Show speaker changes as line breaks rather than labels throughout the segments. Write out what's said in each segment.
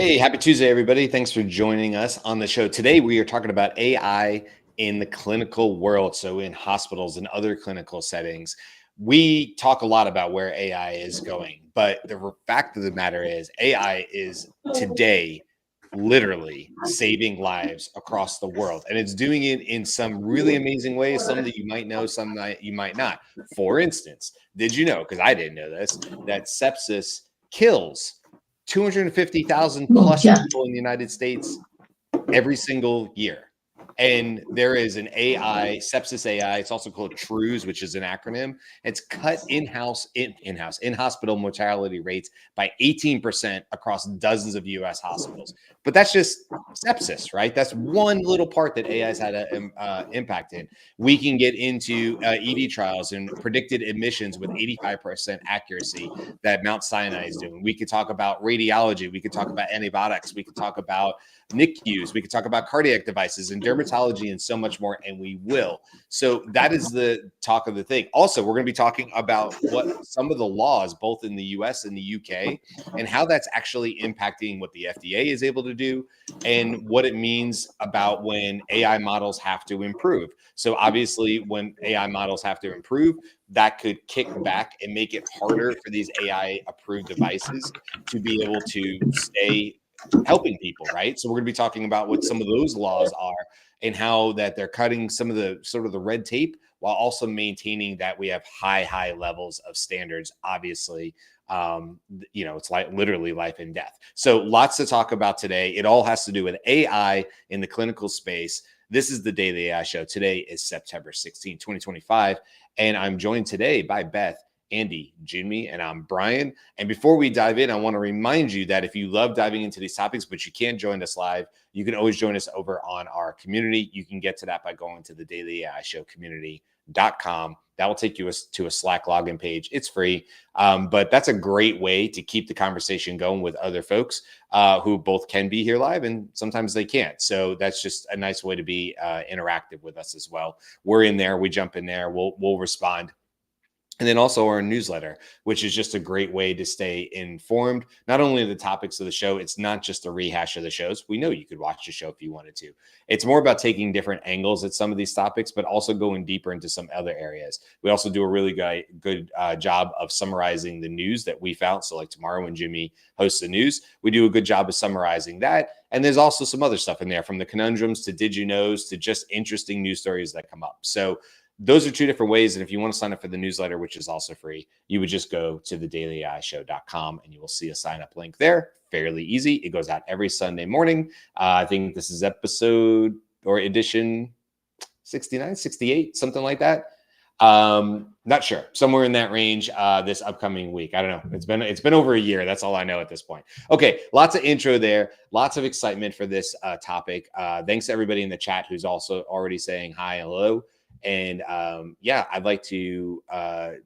Hey, happy Tuesday, everybody. Thanks for joining us on the show. Today, we are talking about AI in the clinical world. So, in hospitals and other clinical settings, we talk a lot about where AI is going. But the fact of the matter is, AI is today literally saving lives across the world. And it's doing it in some really amazing ways, some that you might know, some that you might not. For instance, did you know, because I didn't know this, that sepsis kills 250,000 plus
Yeah.
people in the United States every single year. And there is an AI, sepsis AI. It's also called TRUES, which is an acronym. It's cut in-hospital mortality rates by 18% across dozens of US hospitals. But that's just sepsis, right? That's one little part that AI has had an impact in. We can get into ED trials and predicted admissions with 85% accuracy that Mount Sinai is doing. We could talk about radiology. We could talk about antibiotics. We could talk about NICUs. We could talk about cardiac devices and dermatology and so much more, and we will. So that is the talk of the thing. Also, we're going to be talking about what some of the laws, both in the US and the UK, and how that's actually impacting what the FDA is able to do and what it means about when AI models have to improve. So obviously, when AI models have to improve, that could kick back and make it harder for these AI approved devices to be able to stay helping people, right? So we're going to be talking about what some of those laws are and how that they're cutting some of the sort of the red tape while also maintaining that we have high levels of standards. Obviously, it's like literally life and death. So lots to talk about today. It all has to do with AI in the clinical space. This is the Daily AI Show. Today is September 16, 2025. And I'm joined today by Beth, Andy, Jimmy, and I'm Brian. And before we dive in, I want to remind you that if you love diving into these topics, but you can't join us live, you can always join us over on our community. You can get to that by going to the Daily AI Show community.com. That will take you to a Slack login page. It's free, but that's a great way to keep the conversation going with other folks who both can be here live and sometimes they can't. So that's just a nice way to be interactive with us as well. We're in there. We jump in there. We'll respond. And then also our newsletter, which is just a great way to stay informed, not only the topics of the show. It's not just a rehash of the shows. We know you could watch the show if you wanted to. It's more about taking different angles at some of these topics, but also going deeper into some other areas. We also do a really good job of summarizing the news that we found. So like tomorrow when Jimmy hosts the news, we do a good job of summarizing that. And there's also some other stuff in there, from the conundrums to did you knows to just interesting news stories that come up. So those are two different ways. And if you want to sign up for the newsletter, which is also free, you would just go to thedailyishow.com and you will see a sign up link there. Fairly easy. It goes out every Sunday morning. I think this is episode or edition 69, 68, something like that. Not sure. Somewhere in that range this upcoming week. I don't know. It's been over a year. That's all I know at this point. Okay, lots of intro there. Lots of excitement for this topic. Thanks to everybody in the chat who's also already saying hi and hello. And I'd like to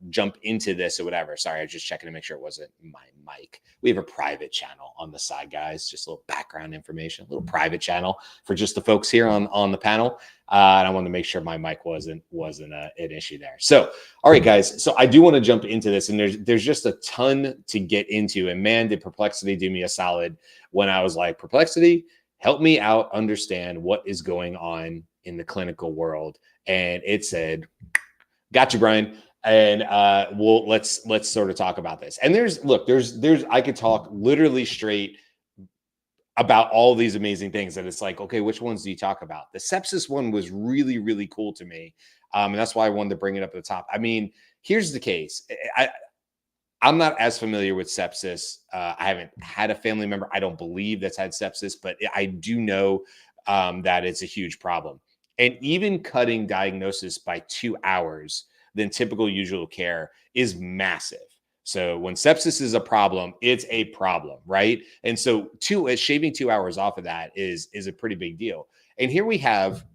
jump into this or whatever. Sorry, I was just checking to make sure it wasn't my mic. We have a private channel on the side, guys. Just a little background information, a little private channel for just the folks here on the panel. And I wanted to make sure my mic wasn't an issue there. So, all right, guys. So I do want to jump into this, and there's just a ton to get into. And man, did Perplexity do me a solid when I was like, Perplexity, help me out understand what is going on in the clinical world. And it said, "Got you, Brian." And let's sort of talk about this. And there's I could talk literally straight about all these amazing things. And it's like, okay, which ones do you talk about? The sepsis one was really, really cool to me. And that's why I wanted to bring it up at the top. I mean, here's the case. I'm not as familiar with sepsis. I haven't had a family member, I don't believe, that's had sepsis, but I do know that it's a huge problem. And even cutting diagnosis by 2 hours than typical usual care is massive. So when sepsis is a problem, it's a problem, right? And so shaving 2 hours off of that is a pretty big deal. And here we have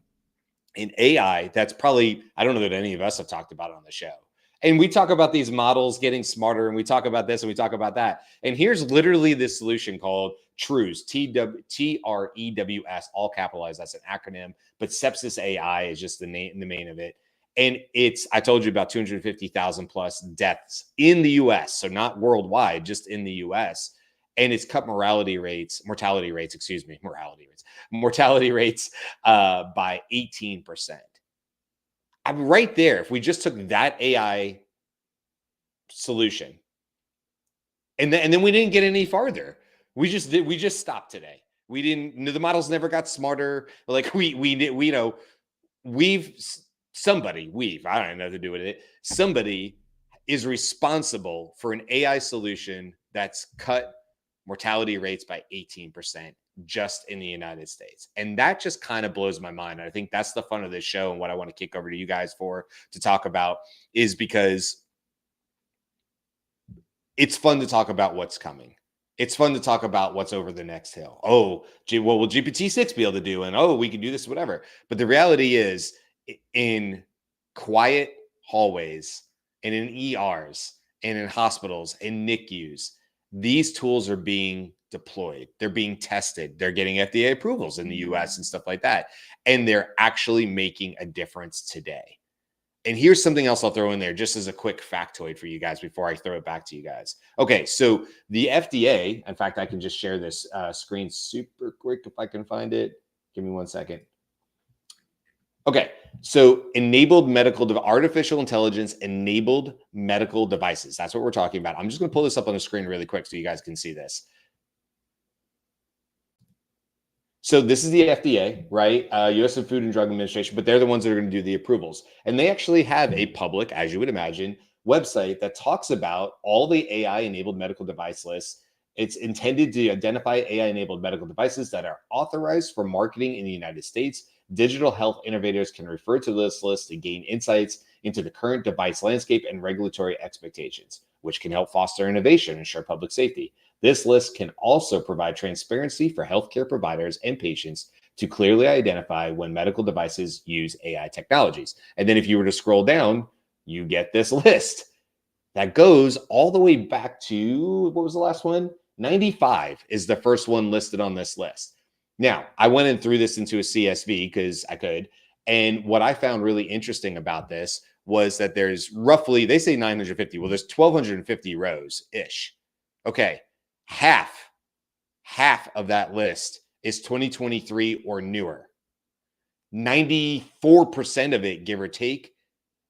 an AI that's probably, I don't know that any of us have talked about it on the show. And we talk about these models getting smarter, and we talk about this and we talk about that. And here's literally this solution called TRUES, TREWS, all capitalized. That's an acronym, but sepsis AI is just the main of it. And I told you about 250,000 plus deaths in the US. So not worldwide, just in the US. and it's cut mortality rates by 18%. I'm right there. If we just took that AI solution, and then we didn't get any farther. We just stopped today. We didn't. The models never got smarter. Like we've I don't know what to do with it. Somebody is responsible for an AI solution that's cut mortality rates by 18% just in the United States. And that just kind of blows my mind. I think that's the fun of this show, and what I want to kick over to you guys to talk about is because it's fun to talk about what's coming. It's fun to talk about what's over the next hill. Oh, gee, what will GPT-6 be able to do? And oh, we can do this, whatever. But the reality is, in quiet hallways and in ERs and in hospitals and NICUs, these tools are being deployed. They're being tested. They're getting FDA approvals in the US and stuff like that. And they're actually making a difference today. And here's something else I'll throw in there just as a quick factoid for you guys before I throw it back to you guys. Okay, so the FDA, in fact, I can just share this screen super quick if I can find it. Give me 1 second. Okay, so artificial intelligence enabled medical devices. That's what we're talking about. I'm just going to pull this up on the screen really quick so you guys can see this. So this is the FDA, right? U.S. Food and Drug Administration, but they're the ones that are going to do the approvals. And they actually have a public, as you would imagine, website that talks about all the AI-enabled medical device lists. It's intended to identify AI-enabled medical devices that are authorized for marketing in the United States. Digital health innovators can refer to this list to gain insights into the current device landscape and regulatory expectations, which can help foster innovation and ensure public safety. This list can also provide transparency for healthcare providers and patients to clearly identify when medical devices use AI technologies. And then if you were to scroll down, you get this list that goes all the way back to, what was the last one? 95 is the first one listed on this list. Now, I went and threw this into a CSV because I could. And what I found really interesting about this was that there's roughly, they say 950. Well, there's 1,250 rows-ish. Okay. Half of that list is 2023 or newer. 94% of it, give or take,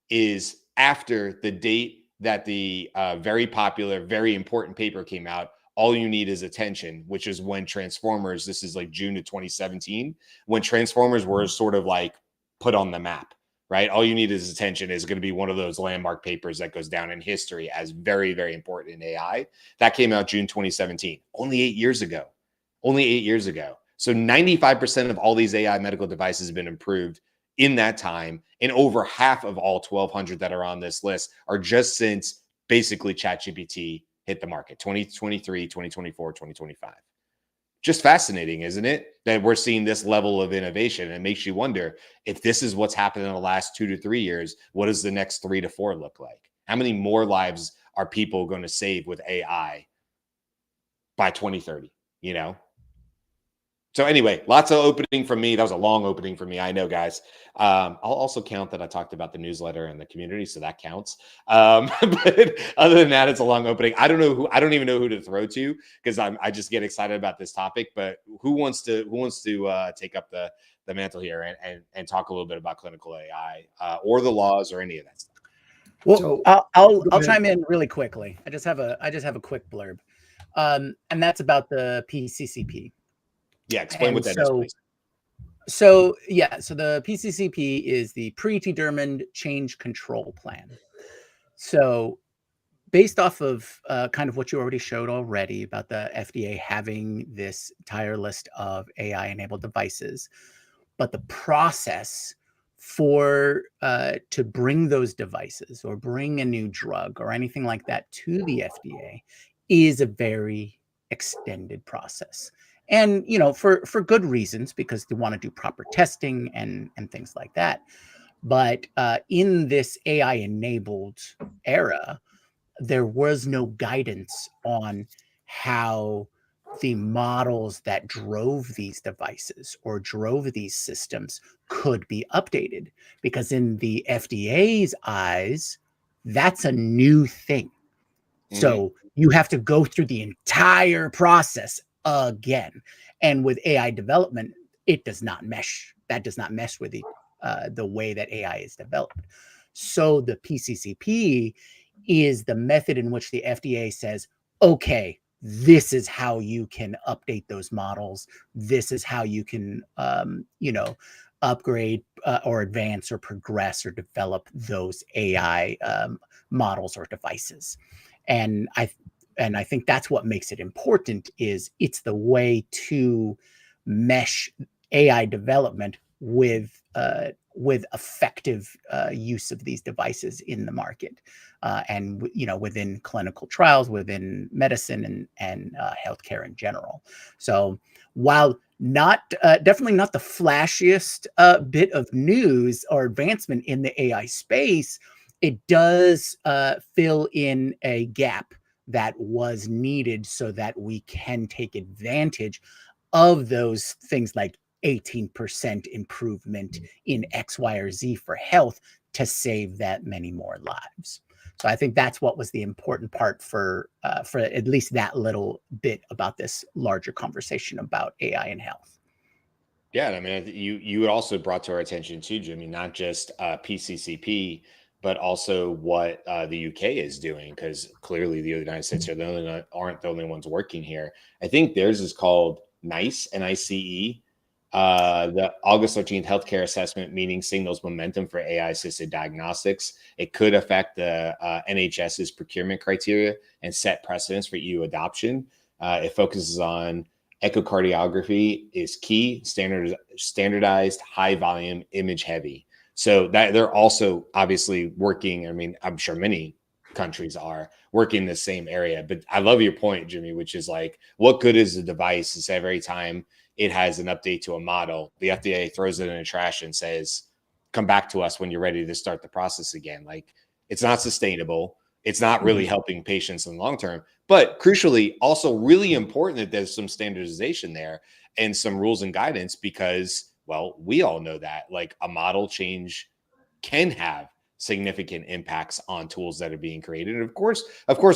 is after the date that the very popular, very important paper came out, All You Need Is Attention, which is when Transformers, this is like June of 2017, when Transformers were sort of like put on the map, right? All You Need Is Attention is going to be one of those landmark papers that goes down in history as very, very important in AI. That came out June 2017, only 8 years ago. Only 8 years ago. So 95% of all these AI medical devices have been improved in that time. And over half of all 1,200 that are on this list are just since basically ChatGPT hit the market, 2023, 2024, 2025. Just fascinating, isn't it? That we're seeing this level of innovation. It makes you wonder, if this is what's happened in the last 2 to 3 years, what does the next 3 to 4 look like? How many more lives are people going to save with AI by 2030, you know? So anyway, lots of opening from me. That was a long opening for me. I know, guys. I'll also count that I talked about the newsletter and the community, so that counts. But other than that, it's a long opening. I don't even know who to throw to, because I just get excited about this topic. But who wants to take up the mantle here and talk a little bit about clinical AI or the laws or any of that stuff?
Well, so, I'll chime in really quickly. I just have a quick blurb, and that's about the PCCP.
Yeah, explain what that is, please.
So the PCCP is the Predetermined Change Control Plan. So based off of kind of what you already showed already about the FDA having this entire list of AI-enabled devices, but the process for to bring those devices or bring a new drug or anything like that to the FDA is a very extended process. And, you know, for good reasons, because they want to do proper testing and things like that. But in this AI-enabled era, there was no guidance on how the models that drove these devices or drove these systems could be updated. Because in the FDA's eyes, that's a new thing. So you have to go through the entire process again. And with AI development, it does not mesh. That does not mesh with the way that AI is developed. So the PCCP is the method in which the FDA says, okay, this is how you can update those models. This is how you can, upgrade or advance or progress or develop those AI models or devices. And I think that's what makes it important. Is it's the way to mesh AI development with effective use of these devices in the market, and within clinical trials, within medicine and healthcare in general. So while not definitely not the flashiest bit of news or advancement in the AI space, it does fill in a gap that was needed so that we can take advantage of those things like 18% improvement in X, Y, or Z for health to save that many more lives. So I think that's what was the important part for at least that little bit about this larger conversation about AI and health.
Yeah, I mean, you also brought to our attention too, Jimmy, not just PCCP, but also what the UK is doing, because clearly the United States aren't the only ones working here. I think theirs is called NICE, NICE. The August 13th healthcare assessment meeting signals momentum for AI-assisted diagnostics. It could affect the NHS's procurement criteria and set precedents for EU adoption. It focuses on echocardiography is key, standardized, high volume, image heavy. So that they're also obviously working. I mean, I'm sure many countries are working in the same area. But I love your point, Jimmy, which is like, what good is the device is every time it has an update to a model, the FDA throws it in the trash and says, come back to us when you're ready to start the process again. Like, it's not sustainable. It's not really helping patients in the long term. But crucially, also really important that there's some standardization there and some rules and guidance, because, well, we all know that like a model change can have significant impacts on tools that are being created. And of course,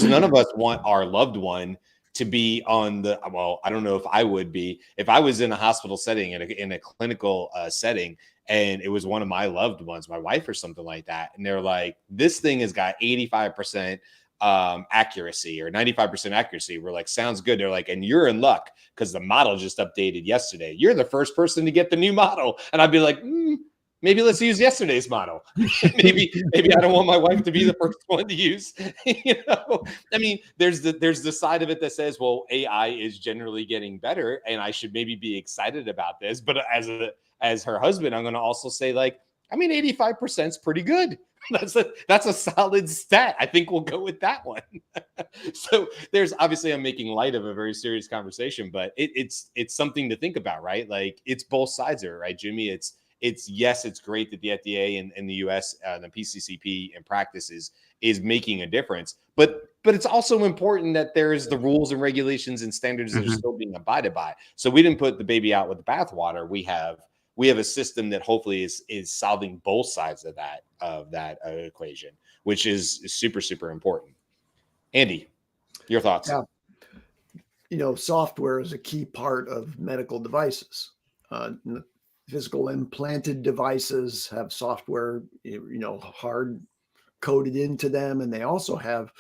none of us want our loved one to be on the, well, I don't know if I would be, if I was in a hospital setting, in a clinical setting, and it was one of my loved ones, my wife or something like that, and they're like, this thing has got 85% accuracy or 95% accuracy. We're like, sounds good. They're like, and you're in luck because the model just updated yesterday. You're the first person to get the new model. And I'd be like, maybe let's use yesterday's model. maybe I don't want my wife to be the first one to use. I mean, there's the side of it that says, well, AI is generally getting better, and I should maybe be excited about this. But as her husband, I'm going to also say, like, I mean, 85% is pretty good. That's a solid stat. I think we'll go with that one. So there's obviously, I'm making light of a very serious conversation, but it's something to think about, right? Like, it's both sides of it, right, Jimmy? It's yes, it's great that the FDA and the US, the PCCP in practice is making a difference, but it's also important that there's the rules and regulations and standards that are still being abided by. So we didn't put the baby out with the bathwater. We have a system that hopefully is solving both sides of that equation, which is super, super important. Andy, your thoughts?
Yeah. Software is a key part of medical devices. Physical implanted devices have software, hard coded into them, and they also have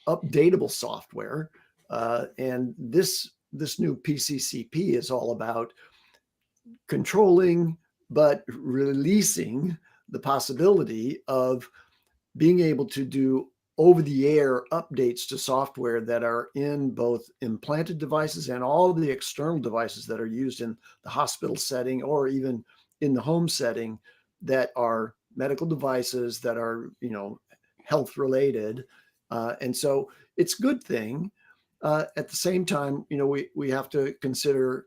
updatable software. And this new PCCP is all about controlling, but releasing the possibility of being able to do over-the-air updates to software that are in both implanted devices and all of the external devices that are used in the hospital setting or even in the home setting, that are medical devices that are, health related. And so it's a good thing. At the same time, we have to consider,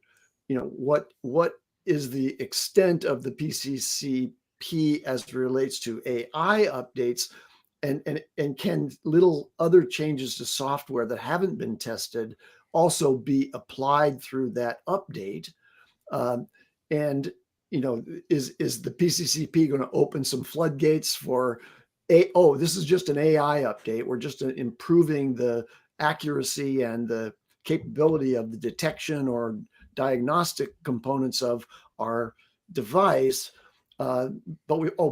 what is the extent of the PCCP as it relates to AI updates, and can little other changes to software that haven't been tested also be applied through that update? And is the PCCP going to open some floodgates for This is just an AI update. We're just improving the accuracy and the capability of the detection or diagnostic components of our device. But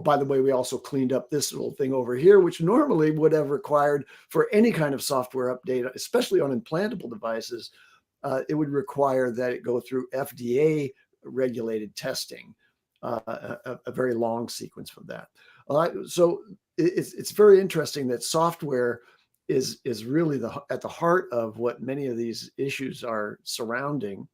by the way, we also cleaned up this little thing over here, which normally would have required for any kind of software update, especially on implantable devices. It would require that it go through FDA regulated testing, a very long sequence for that. So it's very interesting that software is really at the heart of what many of these issues are surrounding.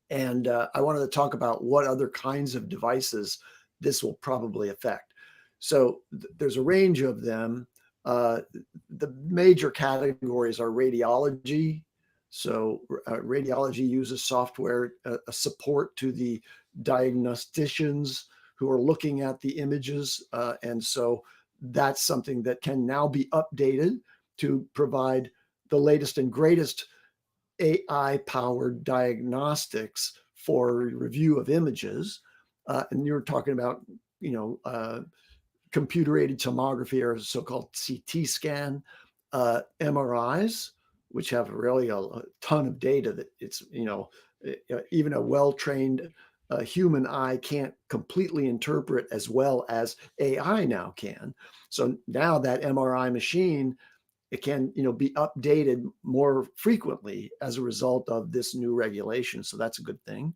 And I wanted to talk about what other kinds of devices this will probably affect. So there's a range of them. The major categories are radiology. So radiology uses software, a support to the diagnosticians who are looking at the images. And so that's something that can now be updated to provide the latest and greatest AI-powered diagnostics for review of images. And you're talking about, computer-aided tomography or so-called CT scan, MRIs, which have really a ton of data that it's, even a well-trained human eye can't completely interpret as well as AI now can. So now that MRI machine, it can, be updated more frequently as a result of this new regulation. So that's a good thing.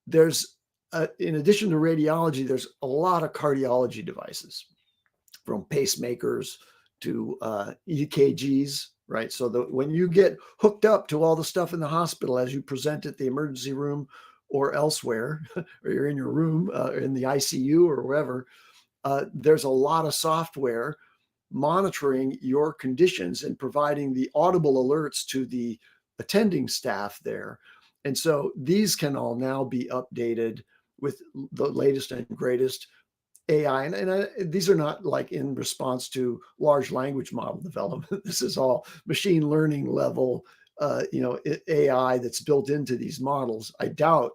There's, in addition to radiology, there's a lot of cardiology devices, from pacemakers to EKGs, right? So when you get hooked up to all the stuff in the hospital as you present at the emergency room or elsewhere, or you're in your room, in the ICU or wherever, there's a lot of software monitoring your conditions and providing the audible alerts to the attending staff there. And so these can all now be updated with the latest and greatest AI. And these are not like in response to large language model development. This is all machine learning level, AI that's built into these models. I doubt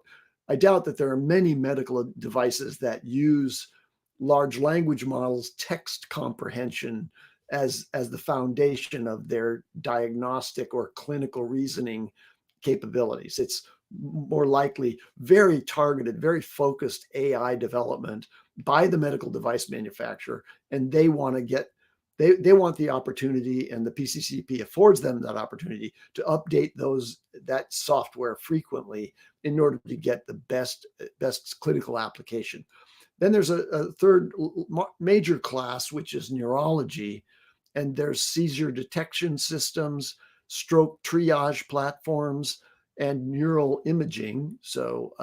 that there are many medical devices that use large language models text comprehension as the foundation of their diagnostic or clinical reasoning capabilities. It's more likely very targeted, very focused AI development by the medical device manufacturer, and they want they want the opportunity, and the PCCP affords them that opportunity to update that software frequently in order to get the best clinical application. Then there's a third major class, which is neurology, and there's seizure detection systems, stroke triage platforms, and neural imaging. So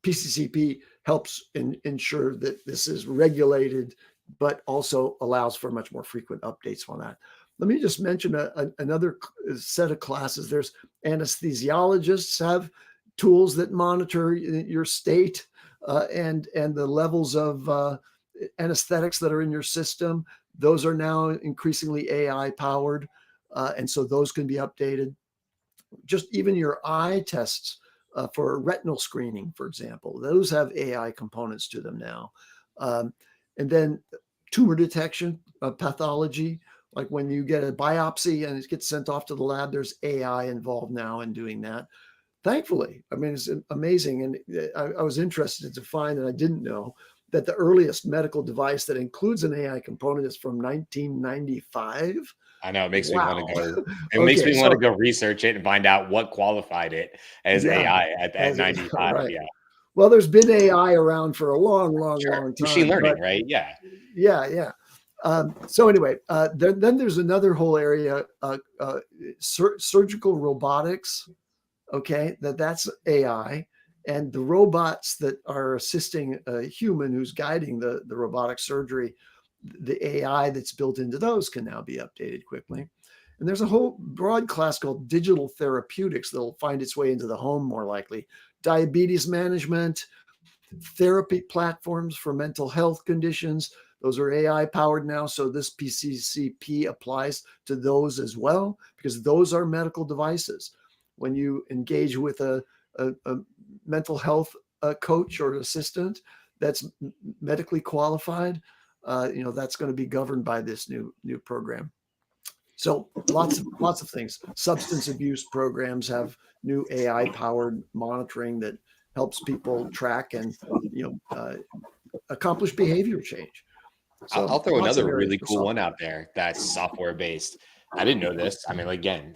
PCCP helps ensure that this is regulated, but also allows for much more frequent updates on that. Let me just mention another set of classes. There's anesthesiologists have tools that monitor your state and the levels of anesthetics that are in your system. Those are now increasingly AI powered. And so those can be updated. Just even your eye tests for retinal screening, for example, those have AI components to them now. And then tumor detection, pathology, like when you get a biopsy and it gets sent off to the lab, there's AI involved now in doing that. Thankfully, I mean, it's amazing. And I was interested to find, and I didn't know, that the earliest medical device that includes an AI component is from 1995.
I know, it makes me want to go. It
Okay,
makes me want to go research it and find out what qualified it as AI at 95.
right.
Yeah.
Well, there's been AI around for a long time.
Machine learning, right? Yeah.
Yeah. So anyway, then there's another whole area, surgical robotics. Okay, that's AI, and the robots that are assisting a human who's guiding the robotic surgery, the AI that's built into those can now be updated quickly. And there's a whole broad class called digital therapeutics that'll find its way into the home more likely. Diabetes management, therapy platforms for mental health conditions. Those are AI powered now. So this PCCP applies to those as well, because those are medical devices. When you engage with a mental health coach or assistant that's medically qualified, that's going to be governed by this new program. So lots of things. Substance abuse programs have new AI powered monitoring that helps people track and accomplish behavior change. So
I'll throw
lots of
another
areas
really
for
cool one
software.
out there that's software based. I didn't know this. I mean, again,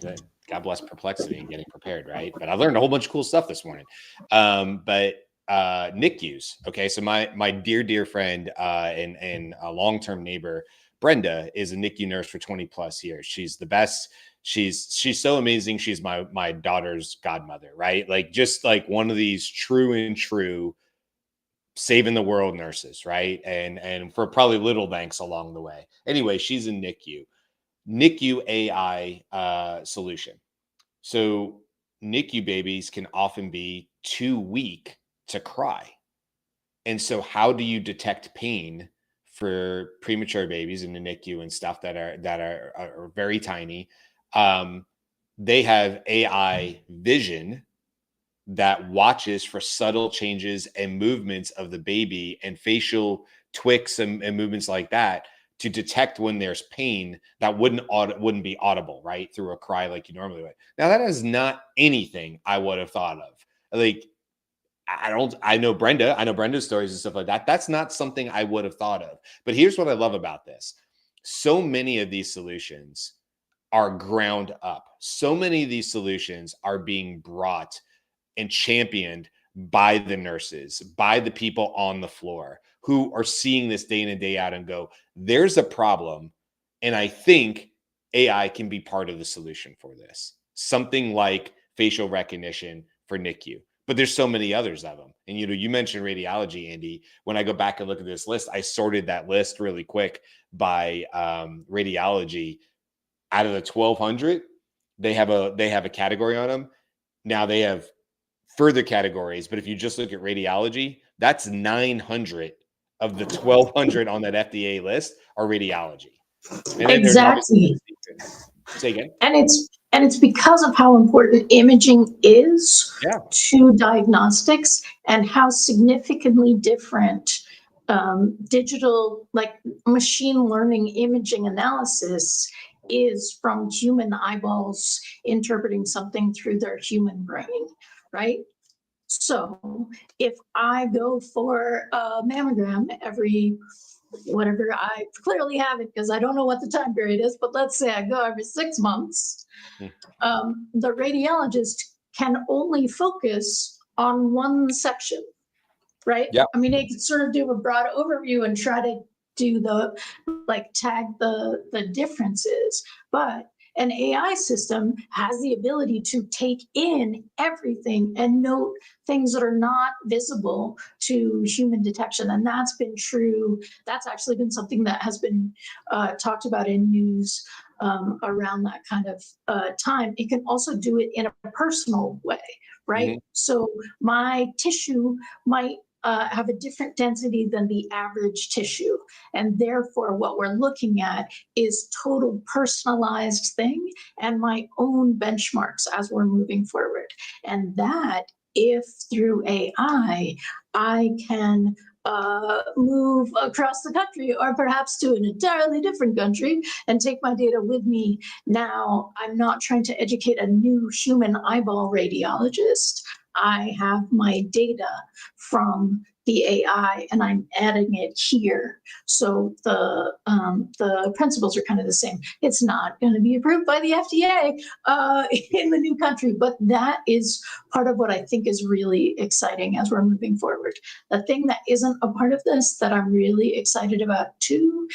God bless perplexity and getting prepared, right? But I learned a whole bunch of cool stuff this morning. But NICUs. Okay, so my dear friend and a long term neighbor, Brenda, is a NICU nurse for 20 plus years. She's the best. She's so amazing. She's my daughter's godmother, right? Like just like one of these true and true saving the world nurses, right? And for probably little thanks along the way. Anyway, she's in NICU AI solution. So NICU babies can often be too weak to cry. And so how do you detect pain for premature babies in the NICU and stuff that are very tiny? They have AI vision that watches for subtle changes and movements of the baby and facial twicks and movements like that to detect when there's pain that wouldn't be audible, right, through a cry like you normally would. Now that is not anything I would have thought of. Like I know Brenda's stories and stuff like that. That's not something I would have thought of. But here's what I love about this. So many of these solutions are ground up. So many of these solutions are being brought and championed by the nurses, by the people on the floor who are seeing this day in and day out and go, there's a problem. And I think AI can be part of the solution for this. Something like facial recognition for NICU. But there's so many others of them. And, you mentioned radiology, Andy. When I go back and look at this list, I sorted that list really quick by radiology. Out of the 1,200, they have a category on them. Now they have further categories, but if you just look at radiology, that's 900 of the 1,200 on that FDA list are radiology. And then
exactly.
Say again.
And it's because of how important imaging is to diagnostics and how significantly different digital, like machine learning imaging analysis is from human eyeballs interpreting something through their human brain, right? So if I go for a mammogram every whatever, I clearly haven't because I don't know what the time period is, but let's say I go every 6 months, the radiologist can only focus on one section, right?
Yeah.
I mean, they can sort of do a broad overview and try to do tag the differences, but an AI system has the ability to take in everything and note things that are not visible to human detection. And that's been true. That's actually been something that has been talked about in news around that kind of time. It can also do it in a personal way, right? So my tissue might have a different density than the average tissue. And therefore, what we're looking at is total personalized thing and my own benchmarks as we're moving forward. And that, if through AI, I can move across the country or perhaps to an entirely different country and take my data with me. Now, I'm not trying to educate a new human eyeball radiologist. I have my data from the AI and I'm adding it here. So the principles are kind of the same. It's not going to be approved by the FDA in the new country, but that is part of what I think is really exciting as we're moving forward. The thing that isn't a part of this that I'm really excited about too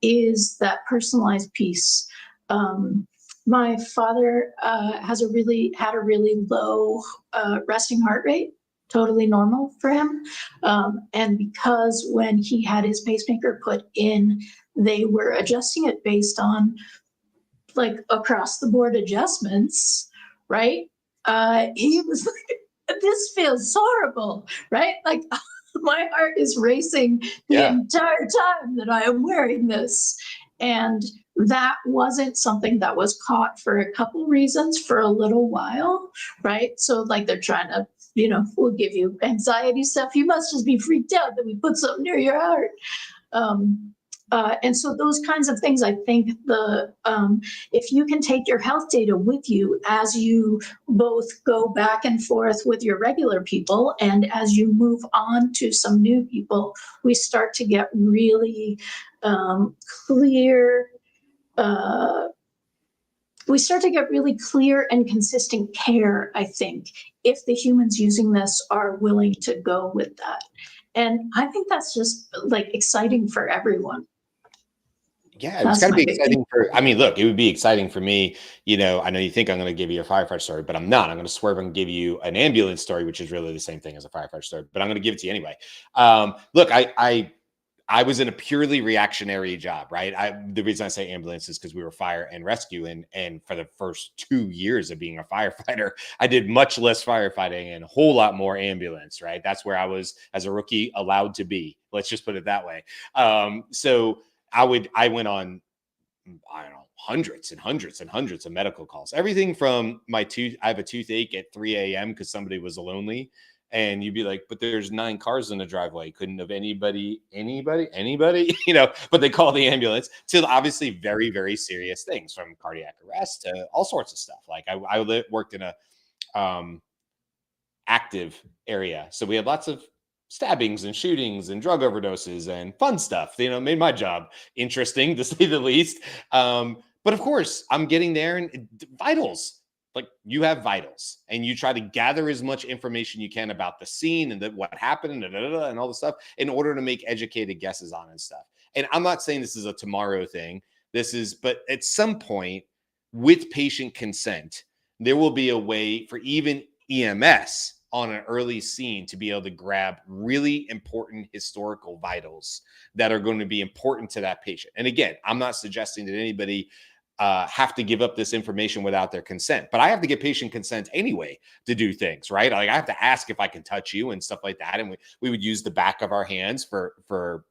is that personalized piece. My father had a really low resting heart rate, totally normal for him. And because when he had his pacemaker put in, they were adjusting it based on like across the board adjustments, right? He was like, this feels horrible, right? Like my heart is racing the entire time that I am wearing this. And that wasn't something that was caught for a couple reasons for a little while, right? So like they're trying to, we'll give you anxiety stuff. You must just be freaked out that we put something near your heart. And so those kinds of things, I think if you can take your health data with you as you both go back and forth with your regular people and as you move on to some new people, we start to get really clear we start to get really clear and consistent care, I think, if the humans using this are willing to go with that. And I think that's just like exciting for everyone.
Yeah, it's
That's
got to
my
be
big thing.
exciting I mean, look, it would be exciting for me. I know you think I'm going to give you a firefighter story, but I'm not. I'm going to swerve and give you an ambulance story, which is really the same thing as a firefighter story, but I'm going to give it to you anyway. Look, I was in a purely reactionary job, right? The reason I say ambulance is because we were fire and rescue. And for the first 2 years of being a firefighter, I did much less firefighting and a whole lot more ambulance, right? That's where I was, as a rookie, allowed to be. Let's just put it that way. So I went on, I don't know, hundreds and hundreds and hundreds of medical calls. Everything from I have a toothache at 3 a.m. because somebody was lonely. And you'd be like, but there's 9 cars in the driveway. Couldn't have anybody, but they call the ambulance, to obviously very, very serious things, from cardiac arrest to all sorts of stuff. Like I worked in a active area. So we had lots of stabbings and shootings and drug overdoses and fun stuff. Made my job interesting, to say the least. But of course, I'm getting there, and vitals. Like, you have vitals, and you try to gather as much information you can about the scene and what happened and all the stuff in order to make educated guesses on and stuff. And I'm not saying this is a tomorrow thing. But at some point, with patient consent, there will be a way for even EMS on an early scene to be able to grab really important historical vitals that are going to be important to that patient. And again, I'm not suggesting that anybody have to give up this information without their consent, but I have to get patient consent anyway to do things, right? Like, I have to ask if I can touch you and stuff like that. And we would use the back of our hands for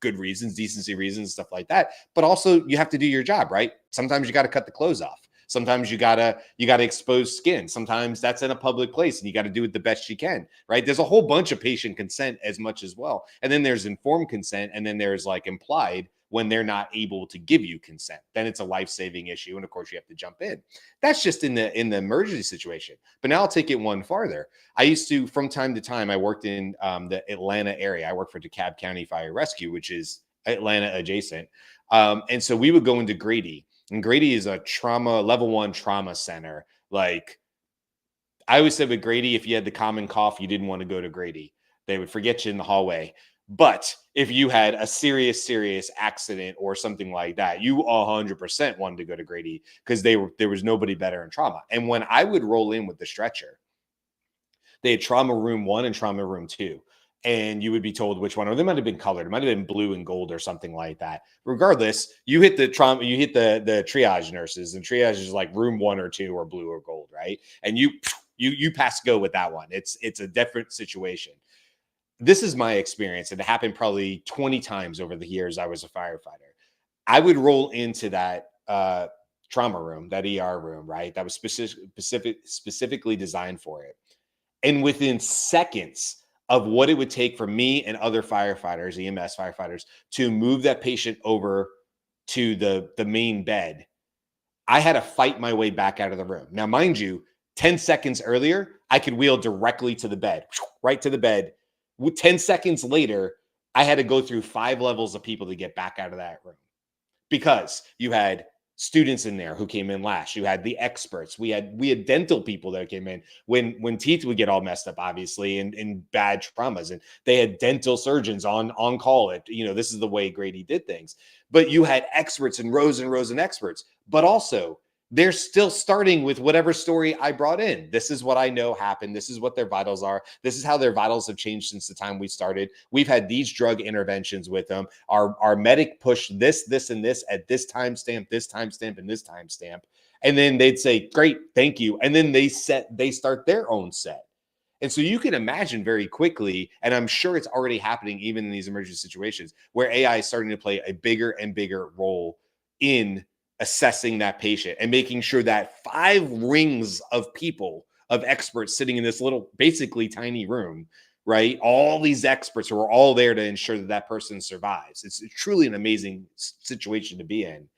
good reasons, decency reasons, stuff like that. But also, you have to do your job, right? Sometimes you got to cut the clothes off. Sometimes you gotta expose skin. Sometimes that's in a public place, and you got to do it the best you can, right? There's a whole bunch of patient consent as much as well. And then there's informed consent, and then there's like implied, when they're not able to give you consent. Then it's a life-saving issue, and of course you have to jump in. That's just in the emergency situation. But now I'll take it one farther. I used to, from time to time, I worked in the Atlanta area. I worked for DeKalb County Fire Rescue, which is Atlanta adjacent. And so we would go into Grady. And Grady is a level 1 trauma center. Like, I always said with Grady, if you had the common cough, you didn't want to go to Grady. They would forget you in the hallway. But if you had a serious accident or something like that, you 100% wanted to go to Grady, because there was nobody better in trauma. And when I would roll in with the stretcher, they had trauma room 1 and trauma room 2. And you would be told which one, or they might have been colored. It might have been blue and gold or something like that. Regardless, you hit the trauma, you hit the triage nurses, and triage is like room 1 or 2 or blue or gold, right? And you pass go with that one. It's a different situation. This is my experience. It happened probably 20 times over the years I was a firefighter. I would roll into that trauma room, that ER room, right? That was specifically designed for it. And within seconds of what it would take for me and other firefighters, EMS firefighters, to move that patient over to the main bed, I had to fight my way back out of the room. Now, mind you, 10 seconds earlier, I could wheel directly to the bed, right to the bed. 10 seconds later, I had to go through 5 levels of people to get back out of that room, because you had students in there who came in last. You had the experts. We had dental people that came in when teeth would get all messed up, obviously, in bad traumas. And they had dental surgeons on call. This is the way Grady did things. But you had experts and rows of experts. But also, they're still starting with whatever story I brought in. This is what I know happened. This is what their vitals are. This is how their vitals have changed since the time we started. We've had these drug interventions with them. Our medic pushed this, and this at this timestamp, and this timestamp. And then they'd say, great, thank you. And then they start their own set. And so you can imagine very quickly, and I'm sure it's already happening even in these emergency situations, where AI is starting to play a bigger and bigger role in assessing that patient and making sure that 5 rings of people, of experts sitting in this little, basically tiny room, right? All these experts who are all there to ensure that that person survives. It's truly an amazing situation to be in.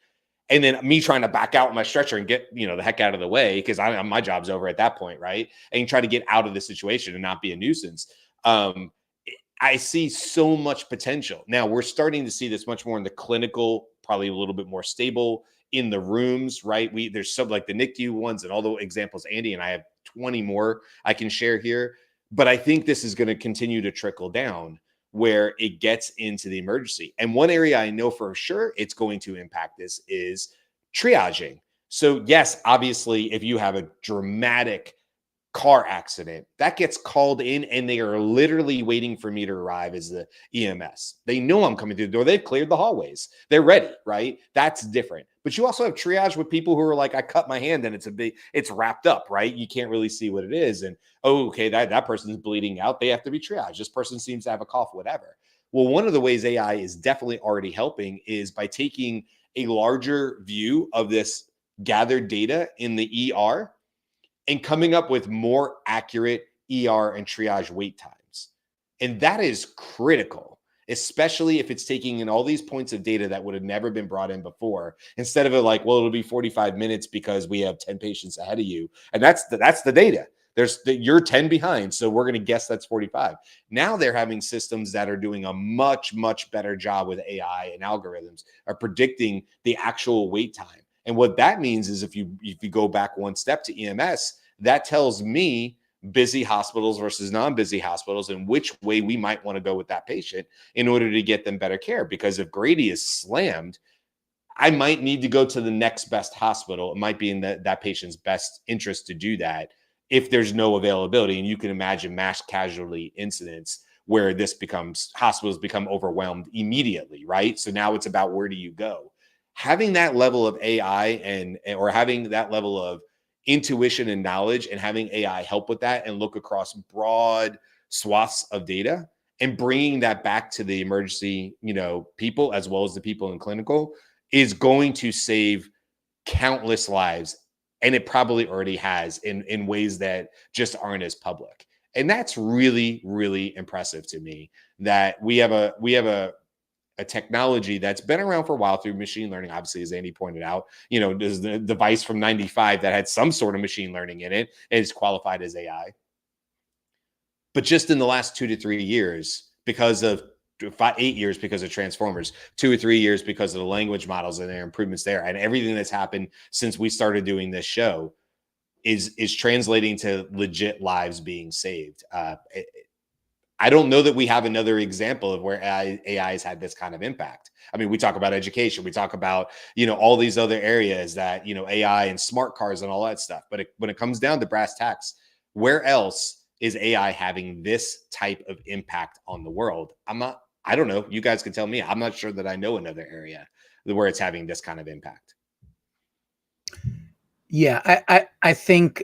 And then me trying to back out my stretcher and get, you know, the heck out of the way because my job's over at that point, right? And try to get out of the situation and not be a nuisance. I see so much potential. Now we're starting to see this much more in the clinical, probably a little bit more stable in the rooms, right? There's some like the NICU ones and all the examples. Andy and I have 20 more I can share here, but I think this is going to continue to trickle down where it gets into the emergency. And one area I know for sure it's going to impact this is triaging. So yes, obviously, if you have a dramatic car accident that gets called in and they are literally waiting for me to arrive as the EMS. They know I'm coming through the door. They've cleared the hallways. They're ready, right? That's different. But you also have triage with people who are like, I cut my hand and it's wrapped up, right? You can't really see what it is. And, oh, okay, that person's bleeding out. They have to be triaged. This person seems to have a cough, whatever. Well, one of the ways AI is definitely already helping is by taking a larger view of this gathered data in the ER and coming up with more accurate ER and triage wait times. And that is critical, especially if it's taking in all these points of data that would have never been brought in before, instead of it like, well, it'll be 45 minutes because we have 10 patients ahead of you. And that's the data. You're 10 behind, so we're going to guess that's 45. Now they're having systems that are doing a much, much better job with AI and algorithms are predicting the actual wait time. And what that means is if you go back one step to EMS, that tells me busy hospitals versus non-busy hospitals and which way we might want to go with that patient in order to get them better care. Because if Grady is slammed, I might need to go to the next best hospital. It might be in that patient's best interest to do that if there's no availability. And you can imagine mass casualty incidents where hospitals become overwhelmed immediately, right? So now it's about where do you go? Having that level of AI or having that level of intuition and knowledge and having AI help with that and look across broad swaths of data and bringing that back to the emergency, people as well as the people in clinical is going to save countless lives. And it probably already has in ways that just aren't as public. And that's really, really impressive to me that we have a technology that's been around for a while through machine learning. Obviously, as Andy pointed out, there's the device from 95 that had some sort of machine learning in it and is qualified as AI. But just in the last 2 to 3 years, because of 8 years, because of Transformers, 2 or 3 years because of the language models and their improvements there, and everything that's happened since we started doing this show is translating to legit lives being saved. I don't know that we have another example of where AI has had this kind of impact. I mean, we talk about education, we talk about, all these other areas that, AI and smart cars and all that stuff. But when it comes down to brass tacks, where else is AI having this type of impact on the world? I don't know. You guys can tell me. I'm not sure that I know another area where it's having this kind of impact.
Yeah, I think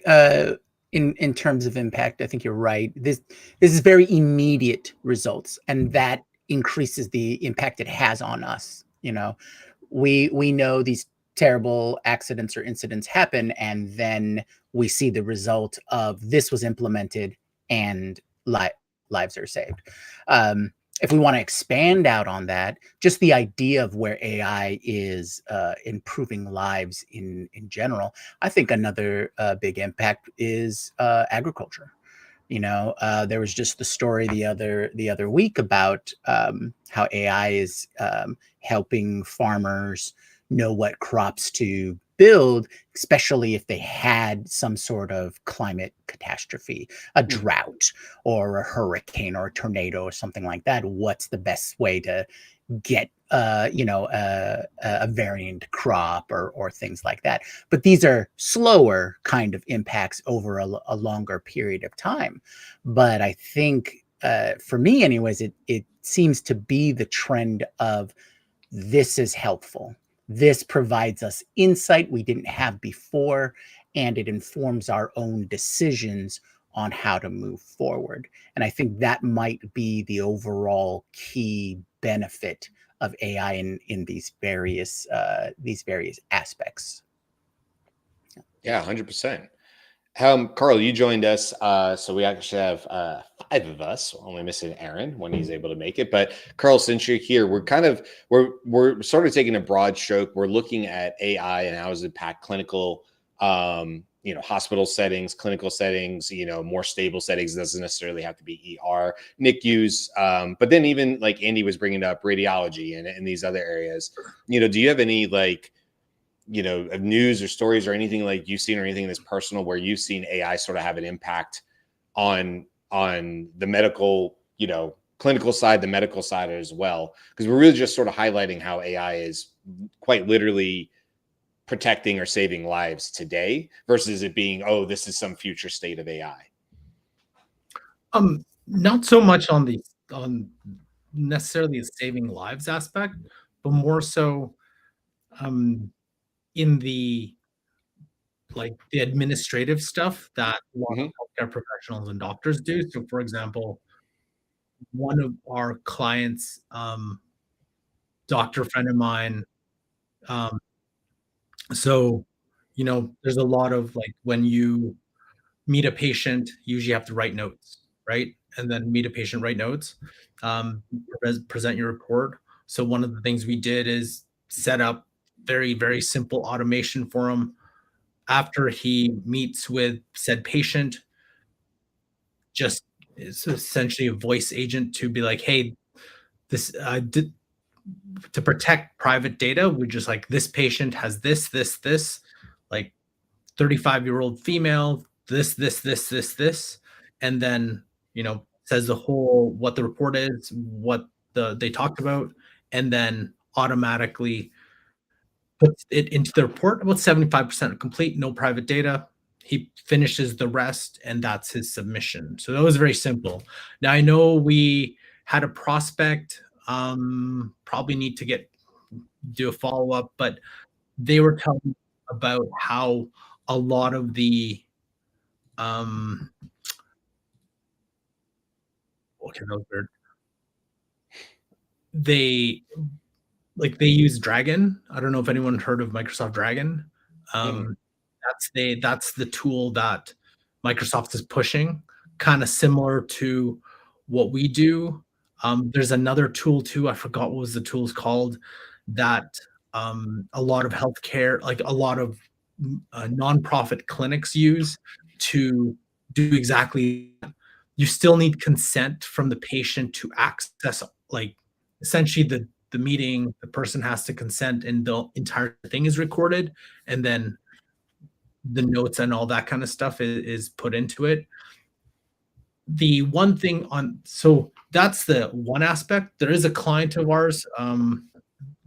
in terms of impact, I think you're right. This is very immediate results, and that increases the impact it has on us. We know these terrible accidents or incidents happen, and then we see the result of this was implemented and lives are saved. If we want to expand out on that, just the idea of where AI is improving lives in general, I think another big impact is agriculture. There was just the story the other week about how AI is helping farmers know what crops to build, especially if they had some sort of climate catastrophe, a drought or a hurricane or a tornado or something like that. What's the best way to get a variant crop or things like that? But these are slower kind of impacts over a longer period of time. But I think for me anyways, it seems to be the trend of this is helpful. This provides us insight we didn't have before, and it informs our own decisions on how to move forward. And I think that might be the overall key benefit of AI in these various aspects.
Yeah, 100%. Carl, you joined us. So we actually have 5 of us, only missing Aaron when he's able to make it. But Carl, since you're here, we're sort of taking a broad stroke. We're looking at AI and how does it impact clinical, hospital settings, clinical settings, more stable settings. It doesn't necessarily have to be ER, NICUs. But then even like Andy was bringing up radiology and these other areas, do you have any of news or stories or anything like you've seen or anything that's personal where you've seen AI sort of have an impact on the medical, clinical side, the medical side as well? Because we're really just sort of highlighting how AI is quite literally protecting or saving lives today versus it being, oh, this is some future state of AI.
Not so much on necessarily the saving lives aspect, but more so in the administrative stuff that a lot of healthcare professionals and doctors do. So for example, one of our clients, doctor friend of mine, so there's a lot of when you meet a patient, you usually have to write notes, right? And then meet a patient, write notes, present your report. So one of the things we did is set up very, very simple automation for him. After he meets with said patient, just it's essentially a voice agent to be like, hey, this to protect private data, we're just like, this patient has this, 35-year-old female, this, and then says the whole what the report is, what they talked about, and then automatically puts it into the report. About 75% complete, no private data. He finishes the rest, and that's his submission. So that was very simple. Now I know we had a prospect, probably need to do a follow-up, but they were telling me about how a lot of the okay, that was weird. They use Dragon. I don't know if anyone heard of Microsoft Dragon. That's the tool that Microsoft is pushing, kind of similar to what we do. There's another tool too. I forgot what was the tool's called that a lot of healthcare, like a lot of nonprofit clinics use to do exactly that. You still need consent from the patient to access, essentially the meeting. The person has to consent, and the entire thing is recorded, and then the notes and all that kind of stuff is put into it. The one thing so that's the one aspect. There is a client of ours.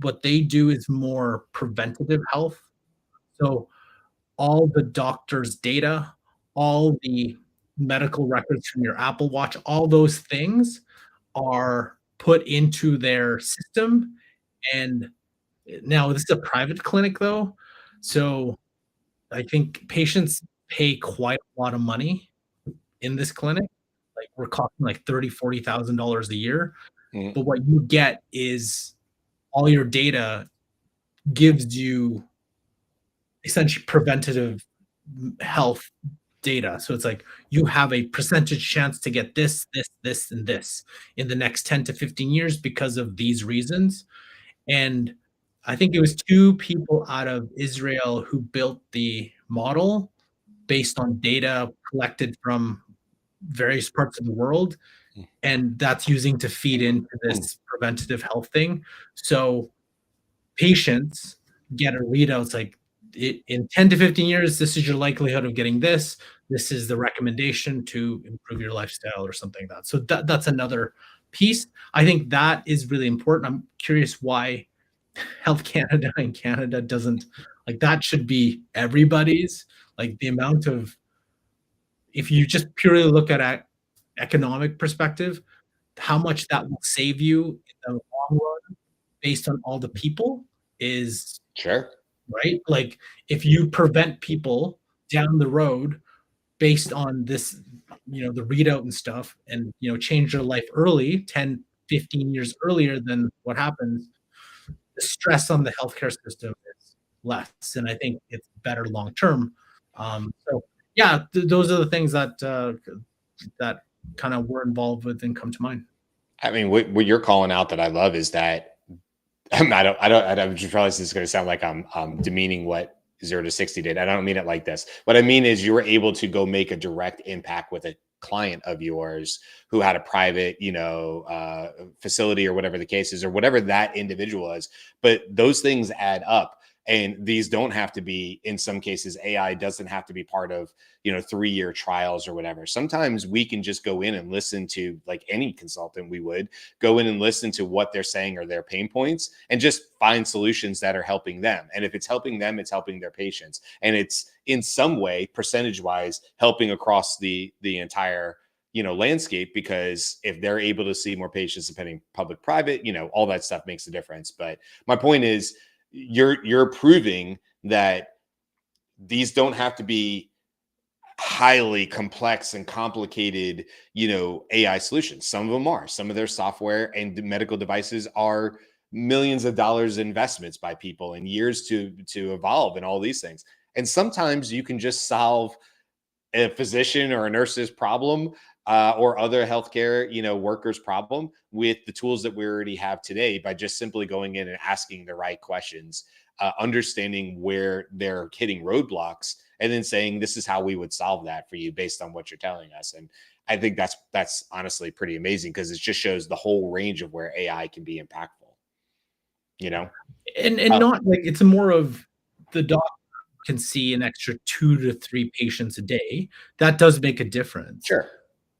What they do is more preventative health. So all the doctor's data, all the medical records from your Apple Watch, all those things are put into their system. And now this is a private clinic though. So I think patients pay quite a lot of money in this clinic. We're costing $30,000-$40,000 a year. But what you get is all your data gives you essentially preventative health data. So it's you have a percentage chance to get this, and this in the next 10 to 15 years because of these reasons. And I think it was 2 people out of Israel who built the model based on data collected from various parts of the world. And that's using to feed into this preventative health thing. So patients get a readout. It's in 10 to 15 years, this is your likelihood of getting this. This is the recommendation to improve your lifestyle or something like that. So that's another piece. I think that is really important. I'm curious why Health Canada in Canada doesn't, that should be everybody's. The amount of, if you just purely look at economic perspective, how much that will save you in the long run based on all the people is
sure,
right? If you prevent people down the road based on this, the readout and stuff, and change their life early, 10, 15 years earlier than what happens, the stress on the healthcare system is less, and I think it's better long term. So yeah, those are the things that that kind of we're involved with and come to mind.
I mean, what you're calling out that I love is that I just realized this is going to sound like I'm demeaning what 0 to 60 did. I don't mean it like this. What I mean is you were able to go make a direct impact with a client of yours who had a private, facility or whatever the case is, or whatever that individual is. But those things add up. And these don't have to be, in some cases, AI doesn't have to be part of, 3-year trials or whatever. Sometimes we can just go in and listen to, like any consultant, we would go in and listen to what they're saying or their pain points and just find solutions that are helping them. And if it's helping them, it's helping their patients. And it's in some way, percentage wise, helping across the entire landscape, because if they're able to see more patients depending public, private, all that stuff makes a difference. But my point is, you're proving that these don't have to be highly complex and complicated, AI solutions. Some of them are. Some of their software and medical devices are millions of dollars investments by people and years to evolve and all these things. And sometimes you can just solve a physician or a nurse's problem, or other healthcare, workers' problem with the tools that we already have today, by just simply going in and asking the right questions, understanding where they're hitting roadblocks, and then saying, this is how we would solve that for you based on what you're telling us. And I think that's honestly pretty amazing, because it just shows the whole range of where AI can be impactful,
And not like, it's more of the doctor can see an extra 2 to 3 patients a day. That does make a difference.
Sure.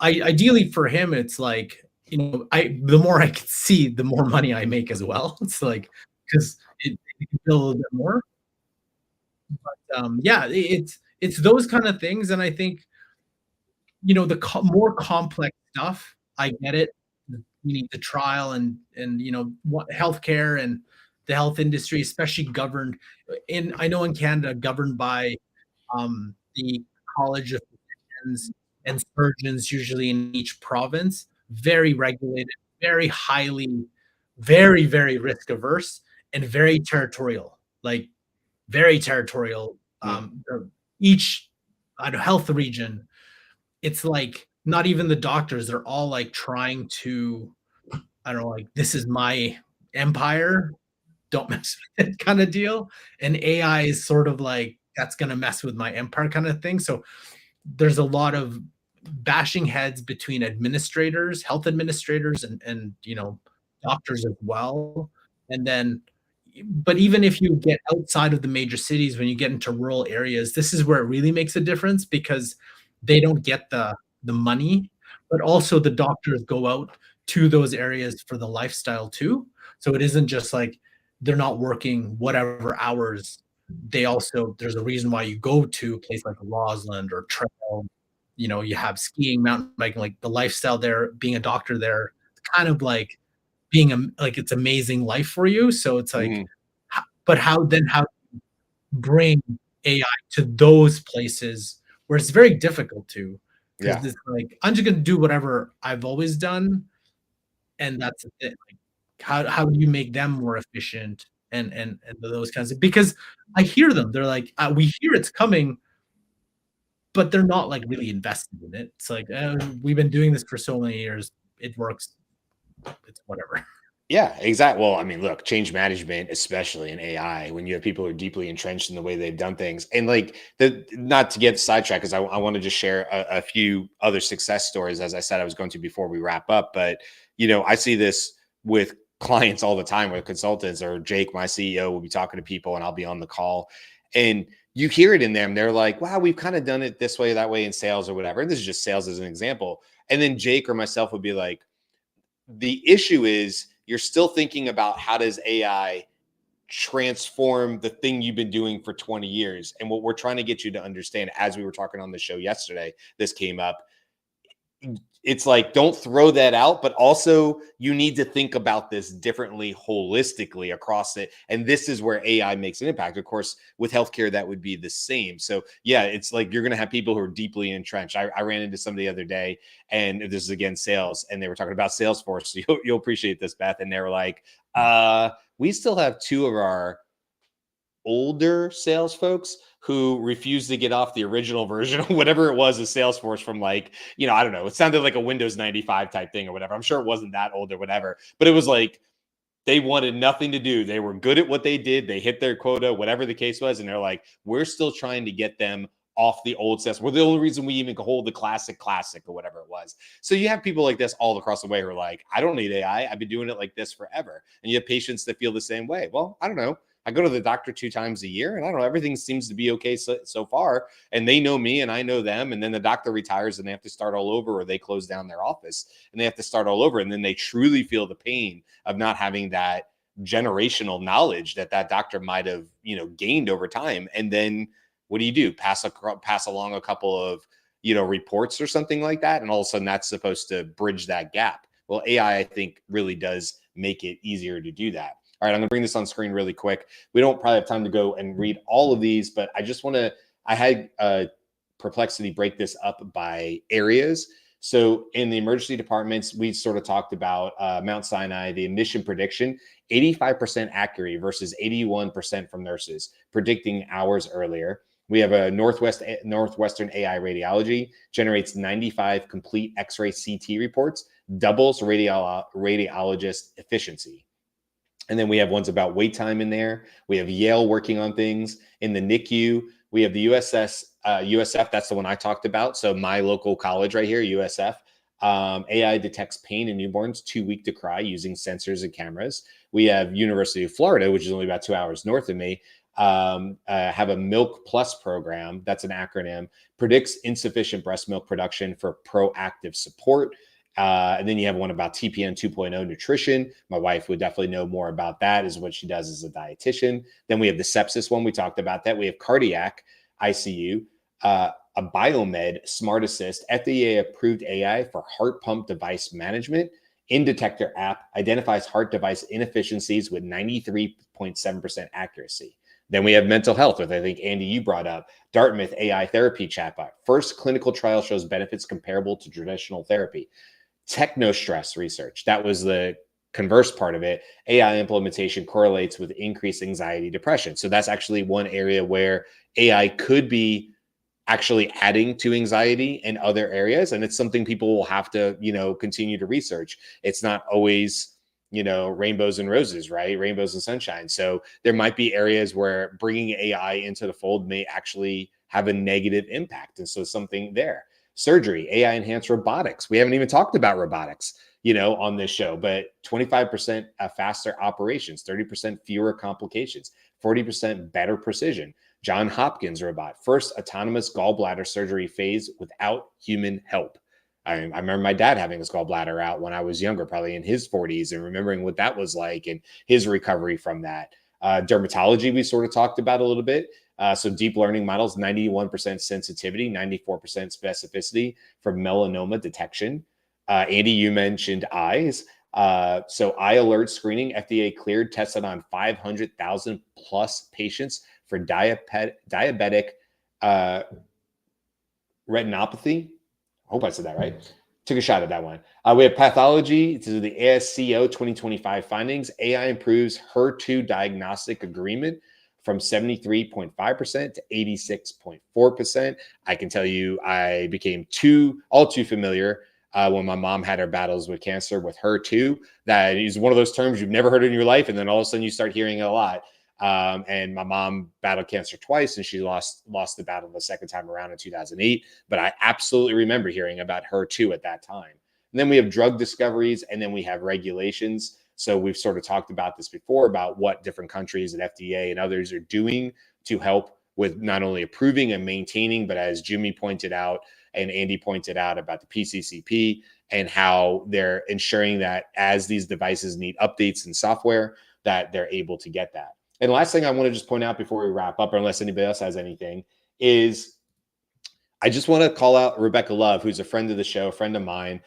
Ideally for him, it's like, the more I can see, the more money I make as well. It's like, because it can feel a little bit more. But yeah, it's those kind of things. And I think, the more complex stuff, I get it. You need the trial and what healthcare and the health industry, especially governed I know in Canada, governed by the College of Physicians and Surgeons, usually in each province, very regulated, very highly, very, very risk averse, and very territorial, like very territorial. Each health region, it's like not even the doctors, they're all like trying to, I don't know, like, this is my empire, don't mess with it kind of deal. And AI is sort of like, that's going to mess with my empire kind of thing. So there's a lot of bashing heads between administrators, health administrators, and doctors as well. And then, but even if you get outside of the major cities, when you get into rural areas, this is where it really makes a difference, because they don't get the money, but also the doctors go out to those areas for the lifestyle too. So it isn't just like they're not working whatever hours. They also, there's a reason why you go to a place like Roslyn or Trail. You have skiing, mountain biking, like the lifestyle there, being a doctor there, it's kind of like being like, it's amazing life for you. So it's like, but how do you bring AI to those places where it's very difficult to, because it's like, I'm just going to do whatever I've always done. And that's it. Like, how do you make them more efficient and those kinds of, because I hear them, they're like, we hear it's coming, but they're not like really invested in it. It's like, we've been doing this for so many years, it works, it's whatever.
Yeah, exactly. Well, I mean, look, change management, especially in AI, when you have people who are deeply entrenched in the way they've done things, and like not to get sidetracked, because I want to just share a few other success stories, as I said I was going to before we wrap up. But I see this with clients all the time, with consultants, or Jake, my CEO, will be talking to people, and I'll be on the call, and you hear it in them. They're like, "Wow, we've kind of done it this way, that way in sales or whatever." And this is just sales as an example. And then Jake or myself would be like, "The issue is, you're still thinking about how does AI transform the thing you've been doing for 20 years. And what we're trying to get you to understand, as we were talking on the show yesterday, this came up. It's like, don't throw that out, but also you need to think about this differently, holistically across it. And this is where AI makes an impact. Of course, with healthcare, that would be the same. So yeah, it's like, you're going to have people who are deeply entrenched. I ran into somebody the other day, and this is again, sales, and they were talking about Salesforce. So you'll appreciate this, Beth. And they were like, we still have 2 of our older sales folks who refused to get off the original version of whatever it was of Salesforce from like, I don't know, it sounded like a Windows 95 type thing or whatever. I'm sure it wasn't that old or whatever, but it was like they wanted nothing to do. They were good at what they did. They hit their quota, whatever the case was. And they're like, we're still trying to get them off the old Salesforce. We're the only reason we even hold the classic or whatever it was. So you have people like this all across the way who are like, I don't need AI. I've been doing it like this forever. And you have patients that feel the same way. Well, I don't know. I go to the doctor 2 times a year and I don't know, everything seems to be okay so far. And they know me and I know them. And then the doctor retires and they have to start all over, or they close down their office and they have to start all over. And then they truly feel the pain of not having that generational knowledge that doctor might have, gained over time. And then what do? Pass along a couple of, reports or something like that. And all of a sudden that's supposed to bridge that gap. Well, AI, I think, really does make it easier to do that. All right, I'm going to bring this on screen really quick. We don't probably have time to go and read all of these, but I just want to, I had Perplexity break this up by areas. So in the emergency departments, we sort of talked about Mount Sinai, the admission prediction, 85% accurate versus 81% from nurses, predicting hours earlier. We have a Northwestern AI radiology, generates 95 complete X-ray CT reports, doubles radiologist efficiency. And then we have ones about wait time in there. We have Yale working on things in the NICU. We have the USF. That's the one I talked about. So my local college right here, USF. AI detects pain in newborns too weak to cry using sensors and cameras. We have University of Florida, which is only about 2 hours north of me, have a Milk Plus program. That's an acronym. Predicts insufficient breast milk production for proactive support. And then you have one about TPN 2.0 nutrition. My wife would definitely know more about that, is what she does as a dietitian. Then we have the sepsis one. We talked about that. We have cardiac ICU, a Biomed Smart Assist, FDA approved AI for heart pump device management. InDetector app identifies heart device inefficiencies with 93.7% accuracy. Then we have mental health, which I think, Andy, you brought up. Dartmouth AI therapy chatbot. First clinical trial shows benefits comparable to traditional therapy. Technostress research. That was the converse part of it. AI implementation correlates with increased anxiety, depression. So that's actually one area where AI could be actually adding to anxiety in other areas. And it's something people will have to, continue to research. It's not always, rainbows and roses, right? Rainbows and sunshine. So there might be areas where bringing AI into the fold may actually have a negative impact. And so something there. Surgery, AI enhanced robotics. We haven't even talked about robotics, on this show, but 25% faster operations, 30% fewer complications, 40% better precision. John Hopkins robot, first autonomous gallbladder surgery phase without human help. I remember my dad having his gallbladder out when I was younger, probably in his 40s, and remembering what that was like and his recovery from that. Dermatology, we sort of talked about a little bit. So deep learning models, 91% sensitivity, 94% specificity for melanoma detection. Andy, you mentioned eyes. So eye alert screening, FDA cleared, tested on 500,000 plus patients for diabetic retinopathy. I hope I said that right. Took a shot at that one. We have pathology. This is the ASCO 2025 findings. AI improves HER2 diagnostic agreement from 73.5% to 86.4%. I can tell you I became all too familiar when my mom had her battles with cancer with HER2. That is one of those terms you've never heard in your life, and then all of a sudden you start hearing it a lot. And my mom battled cancer twice, and she lost the battle the second time around in 2008. But I absolutely remember hearing about HER2 at that time. And then we have drug discoveries, and then we have regulations. So we've sort of talked about this before, about what different countries and FDA and others are doing to help with not only approving and maintaining, but as Jimmy pointed out and Andy pointed out about the PCCP, and how they're ensuring that as these devices need updates in software, that they're able to get that. And last thing I want to just point out before we wrap up, or unless anybody else has anything, is I just want to call out Rebecca Love, who's a friend of the show, a friend of mine.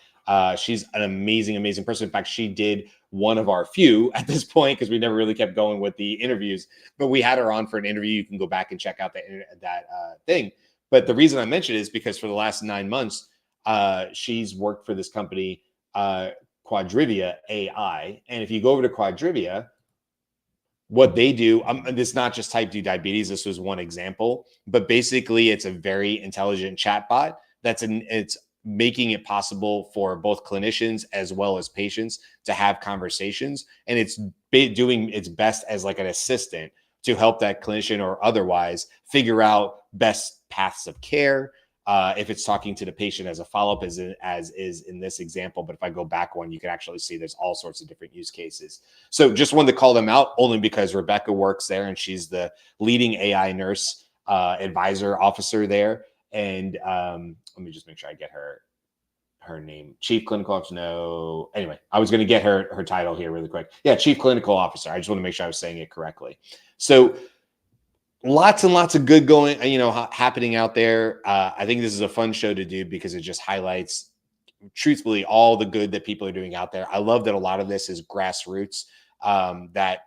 She's an amazing, amazing person. In fact, she did one of our few at this point, because we never really kept going with the interviews, but we had her on for an interview. You can go back and check out that thing. But the reason I mentioned it is because for the last 9 months, she's worked for this company, Quadrivia AI. And if you go over to Quadrivia, what they do, this is not just type 2 diabetes. This was one example, but basically it's a very intelligent chatbot it's making it possible for both clinicians as well as patients to have conversations. And it's doing its best as like an assistant to help that clinician or otherwise figure out best paths of care. If it's talking to the patient as a follow-up, as is in this example. But if I go back one, you can actually see there's all sorts of different use cases. So just wanted to call them out only because Rebecca works there and she's the leading AI nurse advisor officer there. And let me just make sure I get her name. Chief Clinical Officer. No. Anyway, I was going to get her title here really quick. Yeah, Chief Clinical Officer. I just want to make sure I was saying it correctly. So lots and lots of good going, happening out there. I think this is a fun show to do because it just highlights, truthfully, all the good that people are doing out there. I love that a lot of this is grassroots, that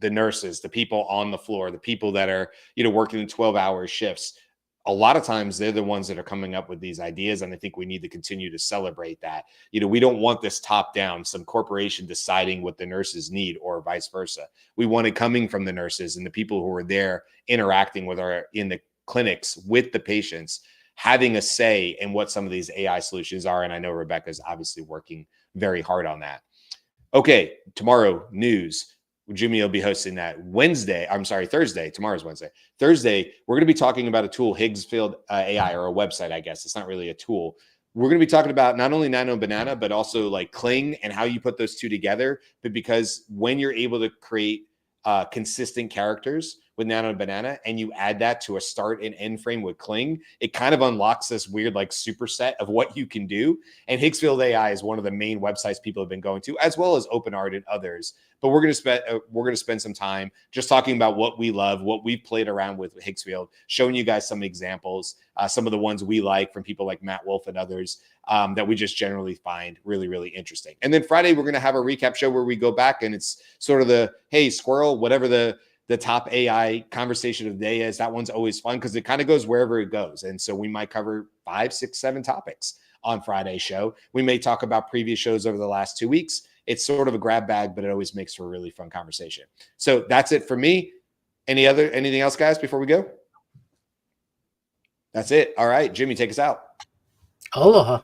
the nurses, the people on the floor, the people that are, working in 12-hour shifts, a lot of times they're the ones that are coming up with these ideas. And I think we need to continue to celebrate that. We don't want this top down, some corporation deciding what the nurses need or vice versa. We want it coming from the nurses and the people who are there interacting with in the clinics with the patients, having a say in what some of these AI solutions are. And I know Rebecca's obviously working very hard on that. Okay, tomorrow news. Jimmy will be hosting that Thursday. Tomorrow's Wednesday. Thursday, we're going to be talking about a tool, Higgsfield AI, or a website, I guess. It's not really a tool. We're going to be talking about not only Nano Banana, but also like Kling and how you put those two together. But because when you're able to create consistent characters with Nano Banana and you add that to a start and end frame with Kling, it kind of unlocks this weird like superset of what you can do. And Higgsfield AI is one of the main websites people have been going to, as well as OpenArt and others. But we're going to spend some time just talking about what we love, what we've played around with Higgsfield, showing you guys some examples, some of the ones we like from people like Matt Wolf and others that we just generally find really, really interesting. And then Friday, we're going to have a recap show where we go back and it's sort of the, hey, squirrel, whatever the top AI conversation of the day is. That one's always fun because it kind of goes wherever it goes. And so we might cover 5, 6, 7 topics on Friday's show. We may talk about previous shows over the last 2 weeks. It's sort of a grab bag, but it always makes for a really fun conversation. So that's it for me. Anything else, guys, before we go? That's it. All right, Jimmy, take us out.
Aloha.